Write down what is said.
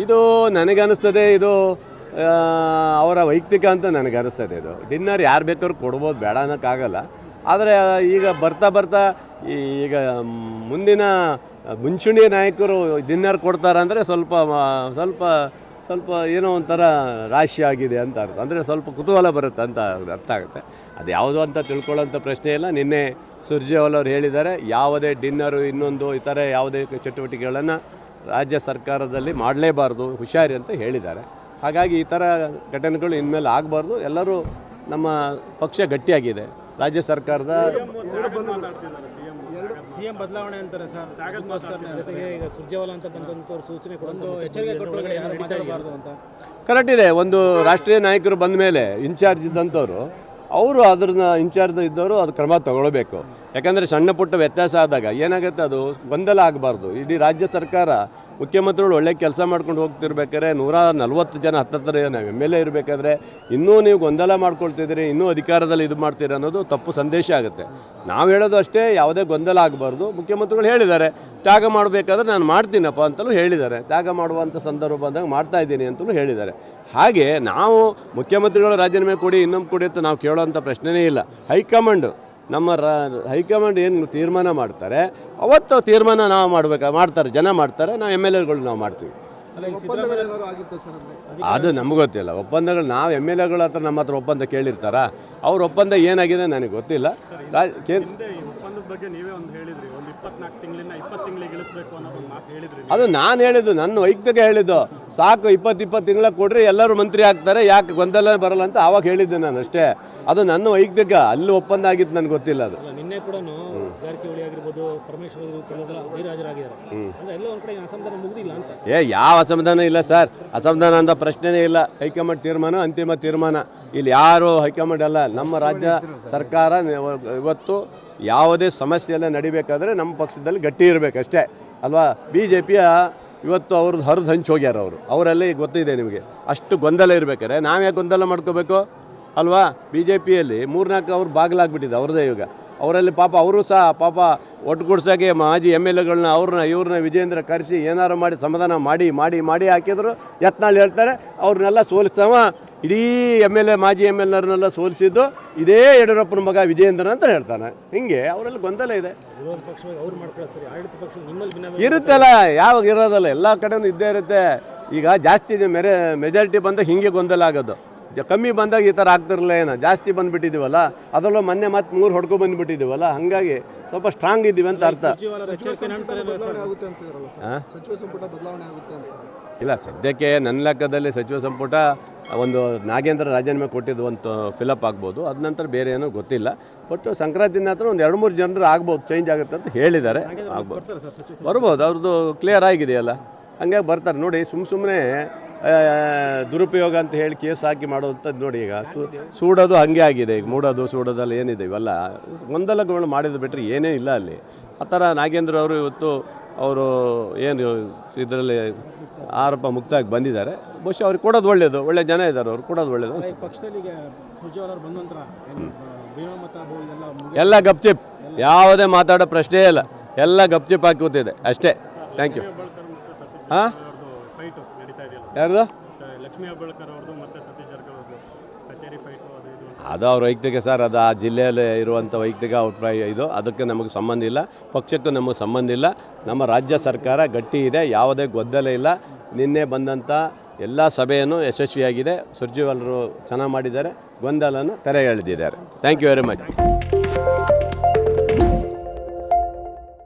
ಇದು ನನಗನ್ನಿಸ್ತದೆ, ಇದು ಅವರ ವೈಯಕ್ತಿಕ ಅಂತ ನನಗನ್ನಿಸ್ತದೆ. ಇದು ಡಿನ್ನರ್ ಯಾರು ಬೇಕಾದ್ರೂ ಕೊಡ್ಬೋದು, ಬೇಡ ಅನ್ನೋಕ್ಕಾಗಲ್ಲ. ಆದರೆ ಈಗ ಬರ್ತಾ ಈಗ ಮುಂದಿನ ಮುಂಚೂಣಿ ನಾಯಕರು ಡಿನ್ನರ್ ಕೊಡ್ತಾರೆ ಅಂದರೆ ಸ್ವಲ್ಪ ಏನೋ ಒಂಥರ ರಾಶಿ ಆಗಿದೆ ಅಂತ ಅರ್ಥ. ಅಂದರೆ ಸ್ವಲ್ಪ ಕುತೂಹಲ ಬರುತ್ತೆ ಅಂತ ಅರ್ಥ ಆಗುತ್ತೆ. ಅದು ಯಾವುದು ಅಂತ ತಿಳ್ಕೊಳ್ಳೋಂಥ ಪ್ರಶ್ನೆ ಇಲ್ಲ. ನಿನ್ನೆ ಸುರ್ಜೇವಾಲ ಅವರು ಹೇಳಿದ್ದಾರೆ, ಯಾವುದೇ ಡಿನ್ನರು ಇನ್ನೊಂದು ಈ ಥರ ಯಾವುದೇ ಚಟುವಟಿಕೆಗಳನ್ನು ರಾಜ್ಯ ಸರ್ಕಾರದಲ್ಲಿ ಮಾಡಲೇಬಾರ್ದು, ಹುಷಾರಿ ಅಂತ ಹೇಳಿದ್ದಾರೆ. ಹಾಗಾಗಿ ಈ ಥರ ಘಟನೆಗಳು ಇನ್ಮೇಲೆ ಆಗಬಾರ್ದು. ಎಲ್ಲರೂ ನಮ್ಮ ಪಕ್ಷ ಗಟ್ಟಿಯಾಗಿದೆ. ರಾಜ್ಯ ಸರ್ಕಾರದ ಸಿಎಂ ಬದಲಾವಣೆ ಅಂತಾರೆ ಸರ್. ಜೊತೆಗೆ ಈಗ ಸುರ್ಜೇವಾಲ ಅಂತ ಬಂದಂಥವ್ರು ಸೂಚನೆ ಕೊಡೋದು ಎಚ್ಚರಿಕೆ ಕೊಡಬಾರ್ದು ಅಂತ ಕರೆಕ್ಟ್ ಇದೆ. ಒಂದು ರಾಷ್ಟ್ರೀಯ ನಾಯಕರು ಬಂದ ಮೇಲೆ ಇನ್ಚಾರ್ಜ್ ಇದ್ದಂಥವ್ರು ಅವರು ಅದನ್ನ ಇನ್ಚಾರ್ಜ್ ಇದ್ದವರು ಅದು ಕ್ರಮ ತಗೊಳ್ಬೇಕು. ಯಾಕಂದರೆ ಸಣ್ಣ ಪುಟ್ಟ ವ್ಯತ್ಯಾಸ ಆದಾಗ ಏನಾಗುತ್ತೆ, ಅದು ಗೊಂದಲ ಆಗಬಾರ್ದು. ಇಡೀ ರಾಜ್ಯ ಸರ್ಕಾರ ಮುಖ್ಯಮಂತ್ರಿಗಳು ಒಳ್ಳೆ ಕೆಲಸ ಮಾಡ್ಕೊಂಡು ಹೋಗ್ತಿರ್ಬೇಕಾದ್ರೆ 140 ಜನ ಹತ್ತತ್ರ ನಾವು MLA ಇರಬೇಕಾದ್ರೆ ಇನ್ನೂ ನೀವು ಗೊಂದಲ ಮಾಡ್ಕೊಳ್ತಿದ್ದೀರಿ, ಇನ್ನೂ ಅಧಿಕಾರದಲ್ಲಿ ಇದು ಮಾಡ್ತೀರಿ ಅನ್ನೋದು ತಪ್ಪು ಸಂದೇಶ ಆಗುತ್ತೆ. ನಾವು ಹೇಳೋದು ಅಷ್ಟೇ, ಯಾವುದೇ ಗೊಂದಲ ಆಗಬಾರ್ದು. ಮುಖ್ಯಮಂತ್ರಿಗಳು ಹೇಳಿದ್ದಾರೆ, ತ್ಯಾಗ ಮಾಡಬೇಕಾದ್ರೆ ನಾನು ಮಾಡ್ತೀನಪ್ಪ ಅಂತಲೂ ಹೇಳಿದ್ದಾರೆ. ತ್ಯಾಗ ಮಾಡುವಂಥ ಸಂದರ್ಭ ಬಂದಾಗ ಮಾಡ್ತಾಯಿದ್ದೀನಿ ಅಂತಲೂ ಹೇಳಿದ್ದಾರೆ. ಹಾಗೆ ನಾವು ಮುಖ್ಯಮಂತ್ರಿಗಳು ರಾಜೀನಾಮೆ ಕೊಡಿ, ಇನ್ನೊಂದು ಕೊಡಿ ಅಂತ ನಾವು ಕೇಳೋವಂಥ ಪ್ರಶ್ನೆಯೇ ಇಲ್ಲ. ಹೈಕಮಾಂಡ್ ನಮ್ಮ ಹೈಕಮಾಂಡ್ ಏನು ತೀರ್ಮಾನ ಮಾಡ್ತಾರೆ ಅವತ್ತು ತೀರ್ಮಾನ ನಾವು ಮಾಡ್ತಾರೆ, ಜನ ಮಾಡ್ತಾರೆ, ನಾವು MLAಗಳು ನಾವು ಮಾಡ್ತೀವಿ. ಅದು ನಮ್ಗೆ ಗೊತ್ತಿಲ್ಲ. ಒಪ್ಪಂದಗಳು ನಾವು MLAಗಳ ಹತ್ರ ನಮ್ಮ ಹತ್ರ ಒಪ್ಪಂದ ಕೇಳಿರ್ತಾರ? ಅವ್ರ ಒಪ್ಪಂದ ಏನಾಗಿದೆ ನನಗೆ ಗೊತ್ತಿಲ್ಲ. ಅದು ನಾನು ಹೇಳಿದ್ದು, ನನ್ನ ವೈಯಕ್ತಿಕ ಹೇಳಿದ್ದು. ಸಾಕು 20 ತಿಂಗಳ ಕೊಡ್ರಿ, ಎಲ್ಲರೂ ಮಂತ್ರಿ ಆಗ್ತಾರೆ, ಯಾಕೆ ಗೊಂದಲ ಬರಲ್ಲ ಅಂತ ಆವಾಗ ಹೇಳಿದ್ದೆ ನಾನು ಅಷ್ಟೇ. ಅದು ನನ್ನ ವೈಯಕ್ತಿಕ, ಅಲ್ಲಿ ಒಪ್ಪಂದ ಆಗಿತ್ತು ನನಗೆ ಗೊತ್ತಿಲ್ಲ. ಅದು ನಿನ್ನೆ ಕೂಡ ಜಾರಕಿಹೊಳಿ ಆಗಿರ್ಬೋದು, ಪರಮೇಶ್ವರ್ ಮುಗಿದಿಲ್ಲ ಅಂತ. ಯಾವ ಅಸಮಾಧಾನ ಇಲ್ಲ ಸರ್, ಅಸಮಾಧಾನ ಅಂತ ಪ್ರಶ್ನೆನೇ ಇಲ್ಲ. ಹೈಕಮಾಂಡ್ ತೀರ್ಮಾನ ಅಂತಿಮ ತೀರ್ಮಾನ. ಇಲ್ಲಿ ಯಾರು ಹೈಕಮಾಂಡ್ ಅಲ್ಲ, ನಮ್ಮ ರಾಜ್ಯ ಸರ್ಕಾರ ಇವತ್ತು ಯಾವುದೇ ಸಮಸ್ಯೆಲ್ಲ ನಡಿಬೇಕಾದ್ರೆ ನಮ್ಮ ಪಕ್ಷದಲ್ಲಿ ಗಟ್ಟಿ ಇರಬೇಕಷ್ಟೇ ಅಲ್ವಾ. BJPಯ ಇವತ್ತು ಅವ್ರದ್ದು ಹರಿದು ಹಂಚಿ ಹೋಗ್ಯಾರ ಅವರೆಲ್ಲ ಈಗ ಗೊತ್ತಿದೆ ನಿಮಗೆ. ಅಷ್ಟು ಗೊಂದಲ ಇರಬೇಕಾದ್ರೆ ನಾವ್ಯಾಕೆ ಗೊಂದಲ ಮಾಡ್ಕೋಬೇಕು ಅಲ್ವಾ. BJPಯಲ್ಲಿ 3-4 ಅವ್ರು ಬಾಗಿಲಾಗ್ಬಿಟ್ಟಿದೆ ಅವ್ರದ್ದೇ. ಇವಾಗ ಅವರಲ್ಲಿ ಅವರು ಸಹ ಒಟ್ಟುಗೂಡ್ಸೋಕ್ಕೆ ಮಾಜಿ MLAಗಳನ್ನ ಇವ್ರನ್ನ ವಿಜೇಂದ್ರ ಕರೆಸಿ ಏನಾರು ಮಾಡಿ ಸಮಾಧಾನ ಮಾಡಿ ಹಾಕಿದ್ರು. ಯತ್ನಾಳ್ ಹೇಳ್ತಾರೆ ಅವ್ರನ್ನೆಲ್ಲ ಸೋಲಿಸ್ತಾವ. ಇಡೀ ಮಾಜಿ MLAರನ್ನೆಲ್ಲ ಸೋಲಿಸಿದ್ದು ಇದೇ ಯಡಿಯೂರಪ್ಪನ ಮಗ ವಿಜೇಂದ್ರ ಅಂತ ಹೇಳ್ತಾನೆ. ಹಿಂಗೆ ಅವರಲ್ಲಿ ಗೊಂದಲ ಇದೆ. ಇರುತ್ತಲ್ಲ, ಯಾವಾಗ ಇರೋದಲ್ಲ, ಎಲ್ಲ ಕಡೆನೂ ಇದ್ದೇ ಇರುತ್ತೆ. ಈಗ ಜಾಸ್ತಿ ಮೆಜಾರಿಟಿ ಬಂದಾಗ ಹಿಂಗೆ ಗೊಂದಲ ಆಗೋದು. ಕಮ್ಮಿ ಬಂದಾಗ ಈ ಥರ ಆಗ್ತಿರಲಿಲ್ಲ. ಏನೋ ಜಾಸ್ತಿ ಬಂದುಬಿಟ್ಟಿದ್ದೀವಲ್ಲ, ಅದರಲ್ಲೂ ಮೊನ್ನೆ ಮತ್ತೆ 3 ಹೊಡ್ಕೊ ಬಂದುಬಿಟ್ಟಿದ್ದೀವಲ್ಲ, ಹಾಗಾಗಿ ಸ್ವಲ್ಪ ಸ್ಟ್ರಾಂಗ್ ಇದ್ದೀವಿ ಅಂತ ಅರ್ಥ. ಇಲ್ಲ, ಸದ್ಯಕ್ಕೆ ನನ್ನ ಲೆಕ್ಕದಲ್ಲಿ ಸಚಿವ ಸಂಪುಟ ಒಂದು ನಾಗೇಂದ್ರ ರಾಜೀನಾಮೆ ಕೊಟ್ಟಿದ್ದು ಒಂದು ಫಿಲಪ್ ಆಗ್ಬೋದು. ಅದ ನಂತರ ಬೇರೆ ಏನೋ ಗೊತ್ತಿಲ್ಲ. ಬಟ್ ಸಂಕ್ರಾಂತಿ ನಂತರ ಒಂದು 2-3 ಜನರು ಆಗ್ಬೋದು, ಚೇಂಜ್ ಆಗುತ್ತೆ ಅಂತ ಹೇಳಿದ್ದಾರೆ. ಆಗ್ಬೋದು, ಬರ್ಬೋದು. ಅವ್ರದ್ದು ಕ್ಲಿಯರ್ ಆಗಿದೆಯಲ್ಲ, ಹಂಗಾಗಿ ಬರ್ತಾರೆ. ನೋಡಿ, ಸುಮ್ಮನೆ ದುರುಪಯೋಗ ಅಂತ ಹೇಳಿ ಕೇಸ್ ಹಾಕಿ ಮಾಡೋವಂಥದ್ದು ನೋಡಿ. ಈಗ ಸೂಡೋದು ಹಾಗೆ ಆಗಿದೆ. ಈಗ ಸೂಡೋದಲ್ಲ ಏನಿದೆ, ಇವೆಲ್ಲ ಗೊಂದಲಗಳು ಮಾಡಿದ ಬಿಟ್ಟರೆ ಏನೇ ಇಲ್ಲ ಅಲ್ಲಿ. ಆ ಥರ ನಾಗೇಂದ್ರ ಅವರು ಇವತ್ತು ಅವರು ಏನು ಇದರಲ್ಲಿ ಆರೋಪ ಮುಕ್ತಾಗಿ ಬಂದಿದ್ದಾರೆ. ಬಹುಶಃ ಅವ್ರಿಗೆ ಕೊಡೋದು ಒಳ್ಳೆಯದು. ಒಳ್ಳೆ ಜನ ಇದ್ದಾರೆ, ಅವ್ರು ಕೊಡೋದು ಒಳ್ಳೆಯದು. ಎಲ್ಲ ಗಪ್ಚಿಪ್, ಯಾವುದೇ ಮಾತಾಡೋ ಪ್ರಶ್ನೆ ಇಲ್ಲ. ಎಲ್ಲ ಗಪ್ಚಿಪ್ ಹಾಕಿ ಕೂತಿದೆ ಅಷ್ಟೇ. Thank you. ಹಾಂ, ಯಾರ್ದು? ಅದು ಅವ್ರ ವೈಯಕ್ತಿಕ ಸರ್. ಅದು ಆ ಜಿಲ್ಲೆಯಲ್ಲಿ ಇರುವಂಥ ವೈಯಕ್ತಿಕ ಅಭಿಪ್ರಾಯ ಇದು. ಅದಕ್ಕೆ ನಮಗೆ ಸಂಬಂಧ ಇಲ್ಲ, ಪಕ್ಷಕ್ಕೂ ನಮಗೆ ಸಂಬಂಧ ಇಲ್ಲ. ನಮ್ಮ ರಾಜ್ಯ ಸರ್ಕಾರ ಗಟ್ಟಿ ಇದೆ, ಯಾವುದೇ ಗೊಂದಲ ಇಲ್ಲ. ನಿನ್ನೆ ಬಂದಂಥ ಎಲ್ಲ ಸಭೆಯನ್ನು ಯಶಸ್ವಿಯಾಗಿದೆ. ಸುರ್ಜೇವಾಲರು ಚೆನ್ನಾಗಿ ಮಾಡಿದ್ದಾರೆ, ಗೊಂದಲನ ತೆರೆ ಎಳೆದಿದ್ದಾರೆ. Thank you very much.